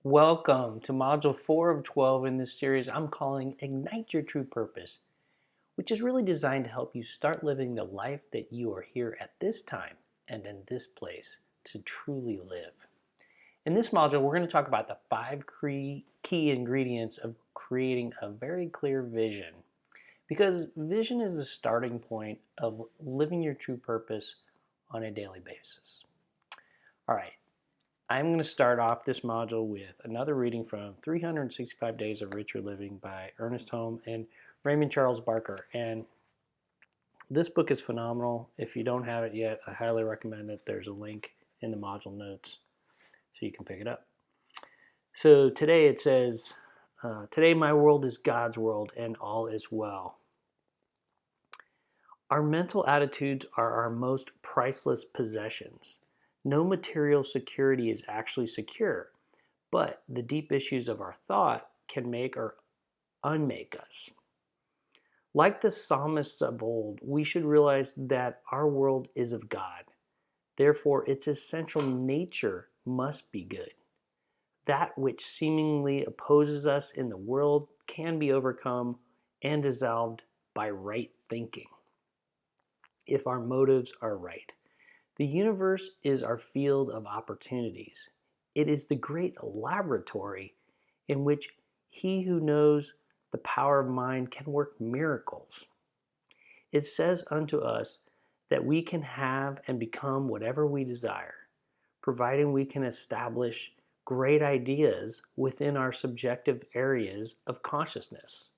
Welcome to Module 4 of 12 in this series I'm calling Ignite Your True Purpose, which is really designed to help you start living the life that you are here at this time and in this place to truly live. In this module, we're going to talk about the 5 key ingredients of creating a very clear vision, because vision is the starting point of living your true purpose on a daily basis. All right. I'm going to start off this module with another reading from 365 Days of Richer Living by Ernest Holmes and Raymond Charles Barker. And this book is phenomenal. If you don't have it yet, I highly recommend it. There's a link in the module notes so you can pick it up. So today it says, today my world is God's world and all is well. Our mental attitudes are our most priceless possessions. No material security is actually secure, but the deep issues of our thought can make or unmake us. Like the psalmists of old, we should realize that our world is of God. Therefore, its essential nature must be good. That which seemingly opposes us in the world can be overcome and dissolved by right thinking, if our motives are right. The universe is our field of opportunities. It is the great laboratory in which he who knows the power of mind can work miracles. It says unto us that we can have and become whatever we desire, providing we can establish great ideas within our subjective areas of consciousness.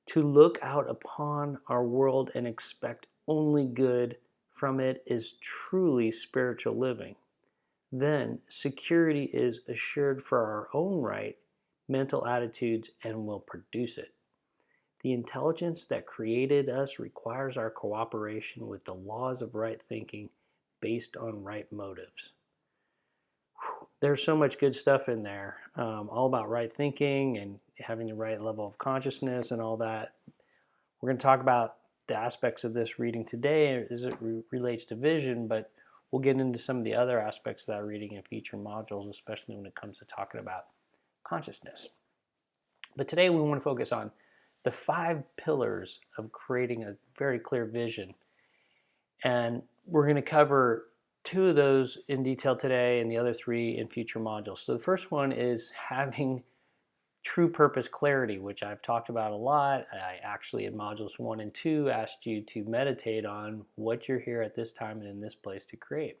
To look out upon our world and expect only good from it is truly spiritual living. Then security is assured for our own right mental attitudes and will produce it. The intelligence that created us requires our cooperation with the laws of right thinking based on right motives. There's so much good stuff in there, all about right thinking and having the right level of consciousness and all that. We're going to talk about the aspects of this reading today as it relates to vision, but we'll get into some of the other aspects of that reading in future modules, especially when it comes to talking about consciousness. But today we want to focus on the 5 pillars of creating a very clear vision. And we're going to cover 2 of those in detail today and the other 3 in future modules. So the first one is having true purpose clarity, which I've talked about a lot. I actually in modules 1 and 2 asked you to meditate on what you're here at this time and in this place to create.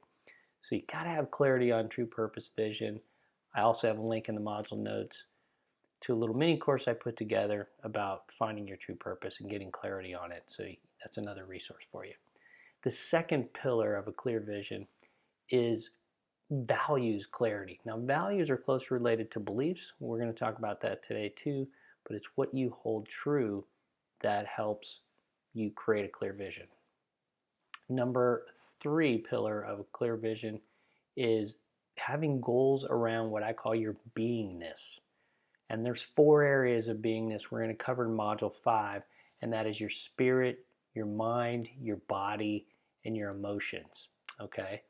So you got to have clarity on true purpose vision. I also have a link in the module notes to a little mini course I put together about finding your true purpose and getting clarity on it. So that's another resource for you. The second pillar of a clear vision is values clarity. Now, values are closely related to beliefs. We're going to talk about that today too, but it's what you hold true that helps you create a clear vision. Number 3 pillar of a clear vision is having goals around what I call your beingness. And there's 4 areas of beingness we're going to cover in module 5, and that is your spirit, your mind, your body, and your emotions. Okay?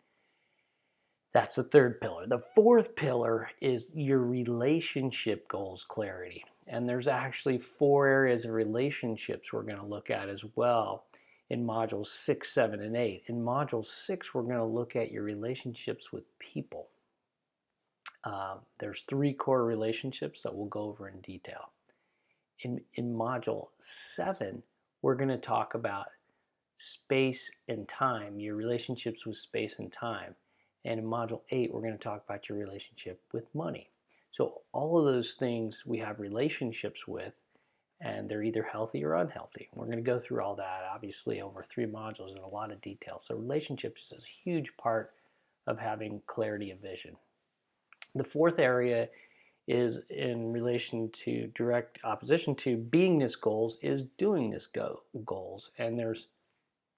That's the 3rd pillar. The 4th pillar is your relationship goals clarity. And there's actually 4 areas of relationships we're going to look at as well in modules 6, 7, and 8. In module 6, we're going to look at your relationships with people. There's 3 core relationships that we'll go over in detail. In module 7, we're going to talk about space and time, your relationships with space and time. And in module 8, we're going to talk about your relationship with money. So all of those things we have relationships with, and they're either healthy or unhealthy. We're going to go through all that, obviously, over 3 modules in a lot of detail. So relationships is a huge part of having clarity of vision. The 4th area is in relation to direct opposition to beingness goals is doingness goals. And there's,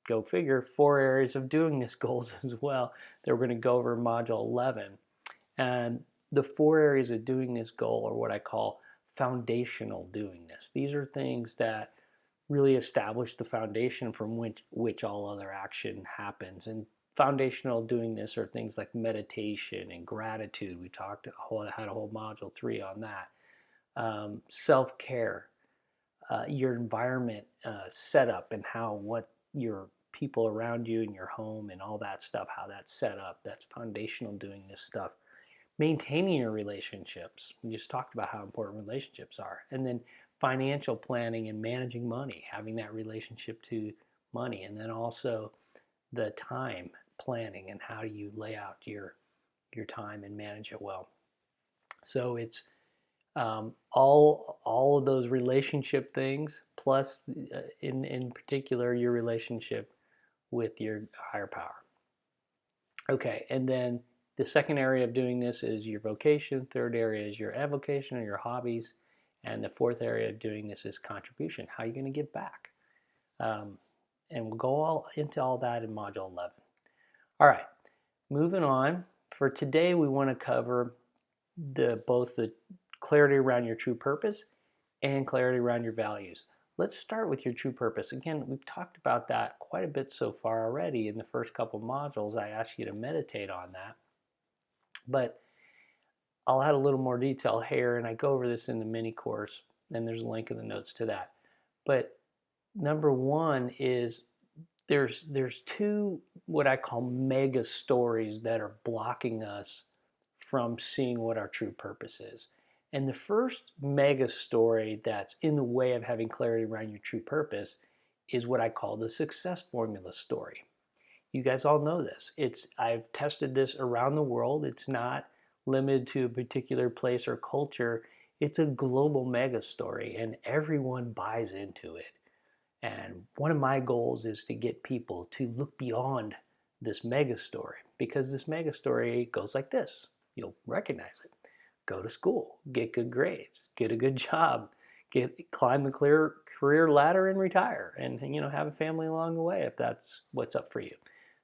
go figure, 4 areas of doingness goals as well that we're going to go over in module 11. And the 4 areas of doingness goal are what I call foundational doingness. These are things that really establish the foundation from which all other action happens. And foundational doingness are things like meditation and gratitude. We had a whole module 3 on that. Self-care, your environment setup, and what your people around you in your home and all that stuff, how that's set up. That's foundational doingness stuff. Maintaining your relationships. We just talked about how important relationships are. And then financial planning and managing money, having that relationship to money. And then also the time planning and how do you lay out your time and manage it well. So it's all of those relationship things, plus in particular your relationship with your higher power. Okay, and then the second area of doing this is your vocation. Third area is your avocation or your hobbies. And the fourth area of doing this is contribution. How are you going to give back? And we'll go into all that in Module 11. All right, moving on. For today, we want to cover both the clarity around your true purpose and clarity around your values. Let's start with your true purpose. Again, we've talked about that quite a bit so far already. In the first couple modules, I asked you to meditate on that. But I'll add a little more detail here, and I go over this in the mini course, and there's a link in the notes to that. But number one is there's two what I call mega stories that are blocking us from seeing what our true purpose is. And the first mega story that's in the way of having clarity around your true purpose is what I call the success formula story. You guys all know this. I've tested this around the world. It's not limited to a particular place or culture. It's a global mega story, and everyone buys into it. And one of my goals is to get people to look beyond this mega story, because this mega story goes like this. You'll recognize it. Go to school, get good grades, get a good job, climb the career ladder and retire, and have a family along the way if that's what's up for you.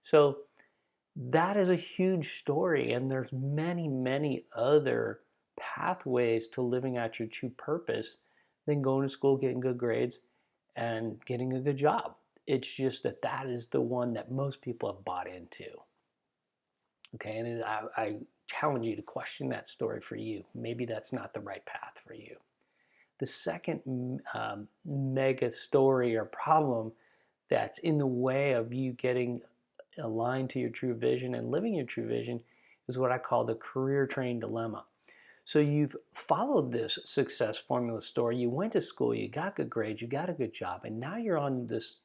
So that is a huge story, and there's many, many other pathways to living out your true purpose than going to school, getting good grades, and getting a good job. It's just that is the one that most people have bought into. Okay, and I challenge you to question that story for you. Maybe that's not the right path for you. The second mega story or problem that's in the way of you getting aligned to your true vision and living your true vision is what I call the career train dilemma. So you've followed this success formula story. You went to school, you got good grades, you got a good job, and now you're on this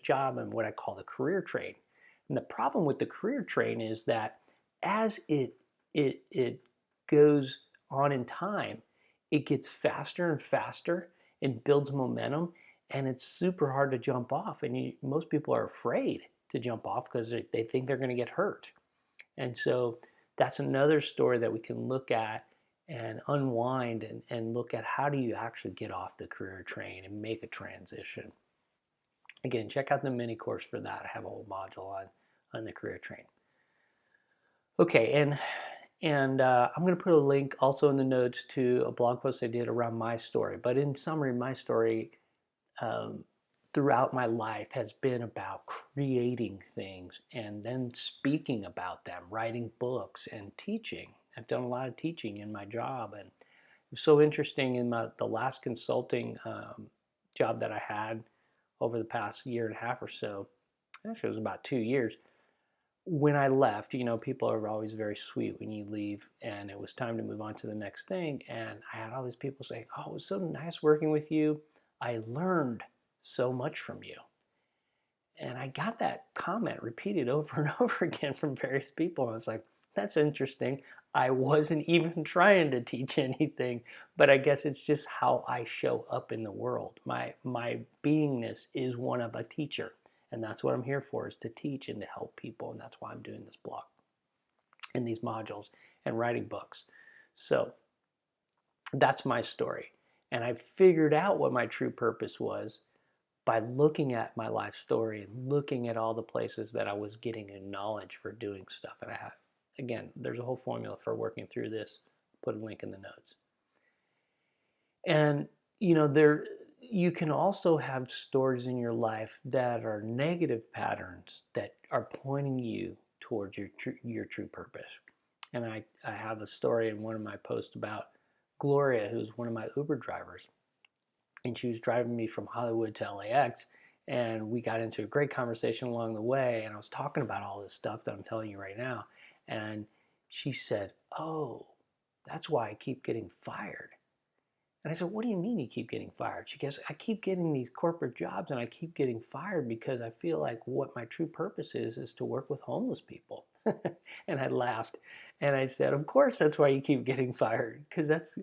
job and what I call the career train. And the problem with the career train is that as it goes on in time, it gets faster and faster and builds momentum, and it's super hard to jump off. And most people are afraid to jump off because they think they're going to get hurt. And so that's another story that we can look at and unwind and look at how do you actually get off the career train and make a transition. Again, check out the mini course for that. I have a whole module on the career train. Okay, and I'm going to put a link also in the notes to a blog post I did around my story. But in summary, my story throughout my life has been about creating things and then speaking about them, writing books and teaching. I've done a lot of teaching in my job, and it was so interesting in the last consulting job that I had over the past year and a half or so. Actually, it was about 2 years. When I left, people are always very sweet when you leave, and it was time to move on to the next thing. And I had all these people saying, "Oh, it was so nice working with you. I learned so much from you." And I got that comment repeated over and over again from various people. I was like, that's interesting. I wasn't even trying to teach anything, but I guess it's just how I show up in the world. My beingness is one of a teacher, and that's what I'm here for, is to teach and to help people, and that's why I'm doing this blog and these modules and writing books. So that's my story, and I figured out what my true purpose was by looking at my life story and looking at all the places that I was getting knowledge for doing stuff. And again, there's a whole formula for working through this. Put a link in the notes. And You can also have stories in your life that are negative patterns that are pointing you towards your true purpose. And I have a story in one of my posts about Gloria, who's one of my Uber drivers. And she was driving me from Hollywood to LAX. And we got into a great conversation along the way. And I was talking about all this stuff that I'm telling you right now. And she said, "Oh, that's why I keep getting fired." And I said, "What do you mean you keep getting fired?" She goes, "I keep getting these corporate jobs and I keep getting fired because I feel like what my true purpose is to work with homeless people." And I laughed. And I said, "Of course, that's why you keep getting fired, because that's,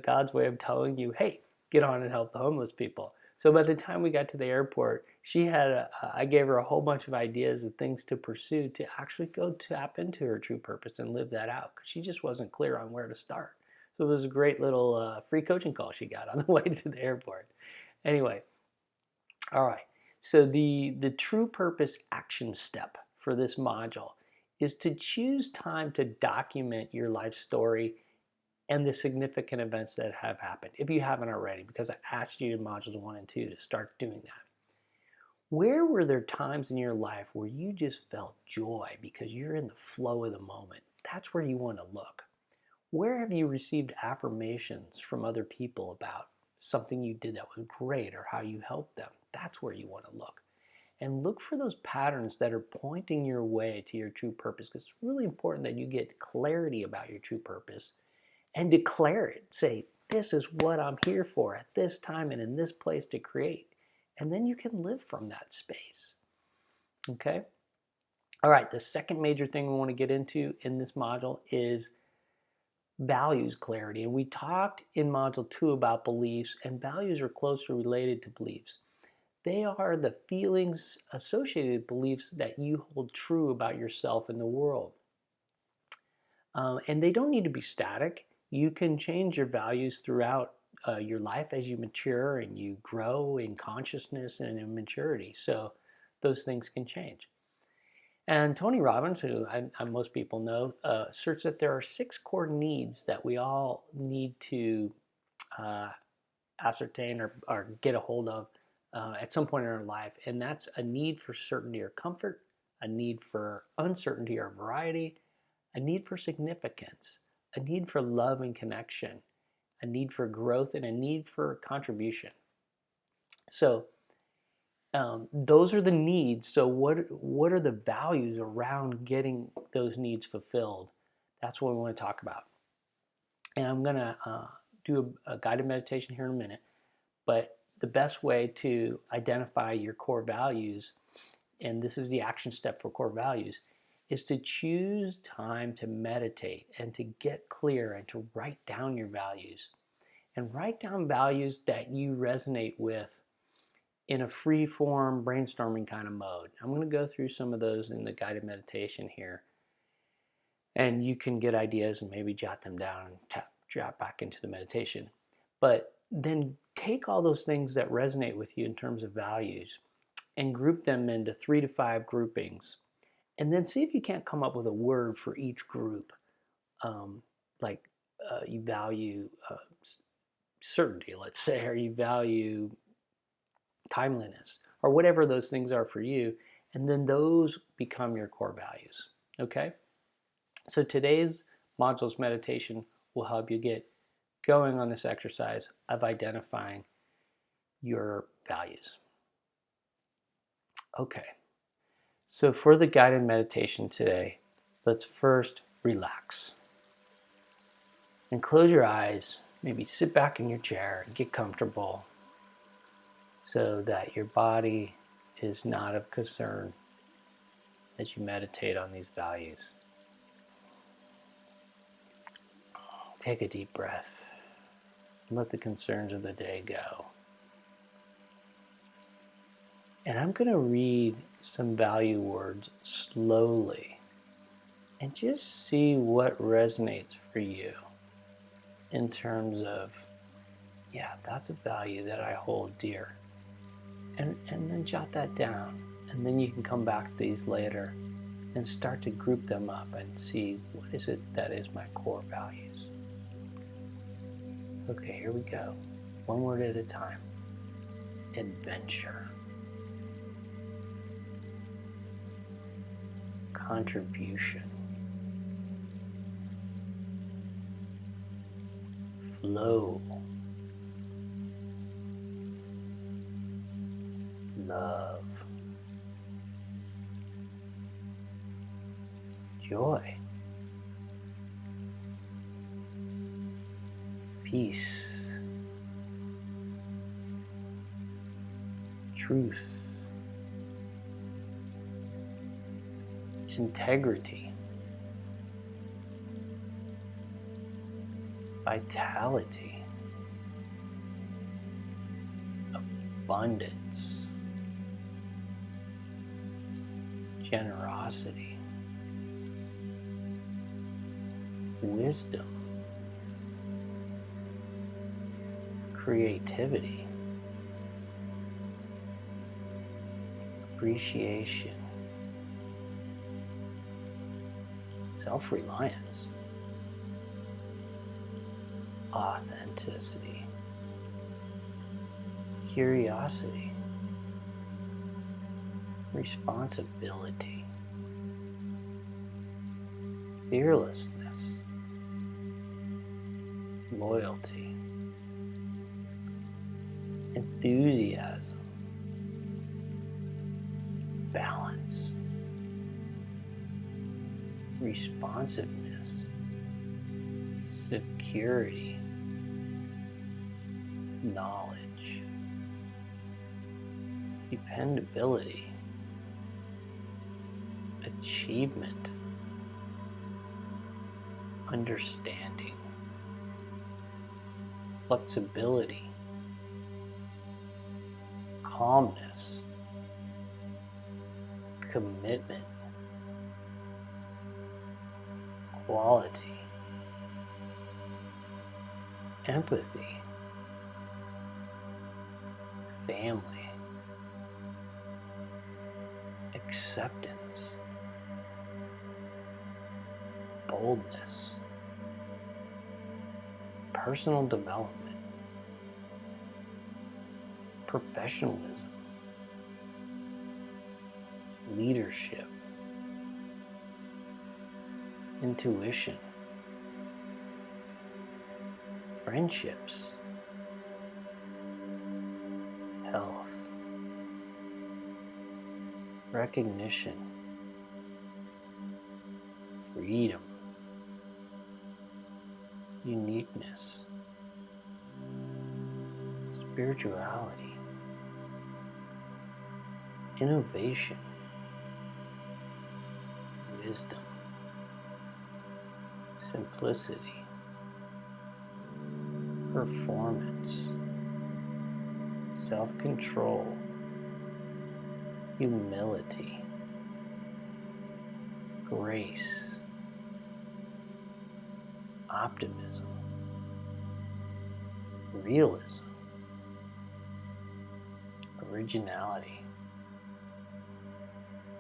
God's way of telling you, hey, get on and help the homeless people." So by the time we got to the airport, I gave her a whole bunch of ideas of things to pursue to actually go tap into her true purpose and live that out, because she just wasn't clear on where to start. So it was a great little free coaching call she got on the way to the airport. Anyway, all right. So the true purpose action step for this module is to choose time to document your life story and the significant events that have happened, if you haven't already, because I asked you in modules 1 and 2 to start doing that. Where were there times in your life where you just felt joy because you're in the flow of the moment? That's where you want to look. Where have you received affirmations from other people about something you did that was great or how you helped them? That's where you want to look. And look for those patterns that are pointing your way to your true purpose, because it's really important that you get clarity about your true purpose and declare it. Say, this is what I'm here for at this time and in this place to create. And then you can live from that space. Okay? All right, the second major thing we want to get into in this module is values clarity. And we talked in module 2 about beliefs, and values are closely related to beliefs. They are the feelings associated with beliefs that you hold true about yourself and the world. And they don't need to be static. You can change your values throughout your life as you mature and you grow in consciousness and in maturity. So those things can change. And Tony Robbins, who most people know, asserts that there are 6 core needs that we all need to ascertain or get a hold of at some point in our life. And that's a need for certainty or comfort, a need for uncertainty or variety, a need for significance, a need for love and connection, a need for growth, and a need for contribution. So those are the needs. So what are the values around getting those needs fulfilled? That's what we want to talk about. And I'm going to do a guided meditation here in a minute. But the best way to identify your core values, and this is the action step for core values, is to choose time to meditate and to get clear and to write down your values. And write down values that you resonate with in a free form brainstorming kind of mode. I'm going to go through some of those in the guided meditation here. And you can get ideas and maybe jot them down and drop back into the meditation. But then take all those things that resonate with you in terms of values and group them into 3 to 5 groupings. And then see if you can't come up with a word for each group. Like you value certainty, let's say, or you value timeliness, or whatever those things are for you. And then those become your core values. Okay? So today's module's meditation will help you get going on this exercise of identifying your values. Okay, so for the guided meditation today, let's first relax. And close your eyes, maybe sit back in your chair and get comfortable so that your body is not of concern as you meditate on these values. Take a deep breath. Let the concerns of the day go. And I'm going to read some value words slowly and just see what resonates for you in terms of, yeah, that's a value that I hold dear. And then jot that down. And then you can come back to these later and start to group them up and see what is it that is my core values. Okay, here we go. One word at a time. adventure, contribution, flow, love, joy, peace, truth, integrity, vitality, abundance, generosity, wisdom, creativity, appreciation, self-reliance, authenticity, curiosity, responsibility, fearlessness, loyalty, enthusiasm, balance, responsiveness, security, knowledge, dependability, achievement, understanding, flexibility, calmness, commitment, quality, empathy, family, acceptance, boldness, personal development, professionalism, leadership, intuition, friendships, health, recognition, freedom, uniqueness, spirituality, innovation, wisdom, simplicity, performance, self-control, humility, grace, optimism, realism, originality,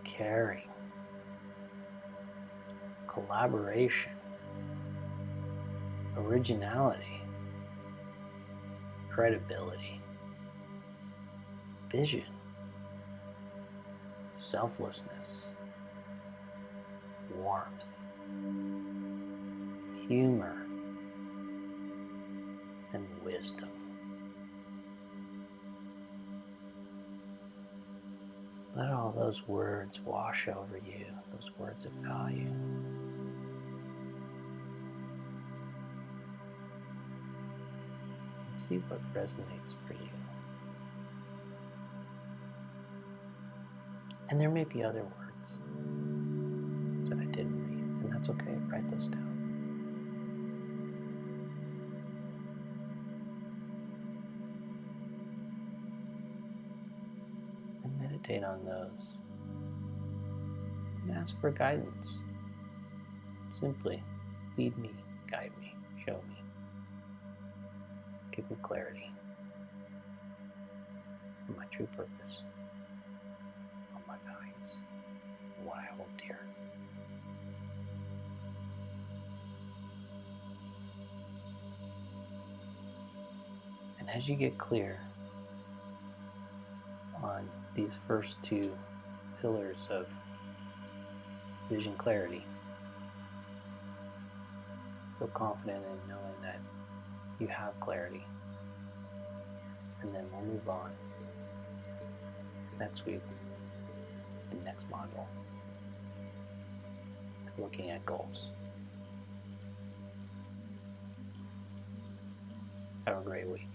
caring, collaboration, originality, credibility, vision, selflessness, warmth, humor, and wisdom. Let all those words wash over you, those words of value. And see what resonates for you. And there may be other words that I didn't read, and that's okay. Write those down. And meditate on those. And ask for guidance. Simply, lead me, guide me, show me. Give me clarity on my true purpose, on my values, and what I hold dear. And as you get clear, on these first two pillars of vision clarity. Feel confident in knowing that you have clarity. And then we'll move on next week, the next module, looking at goals. Have a great week.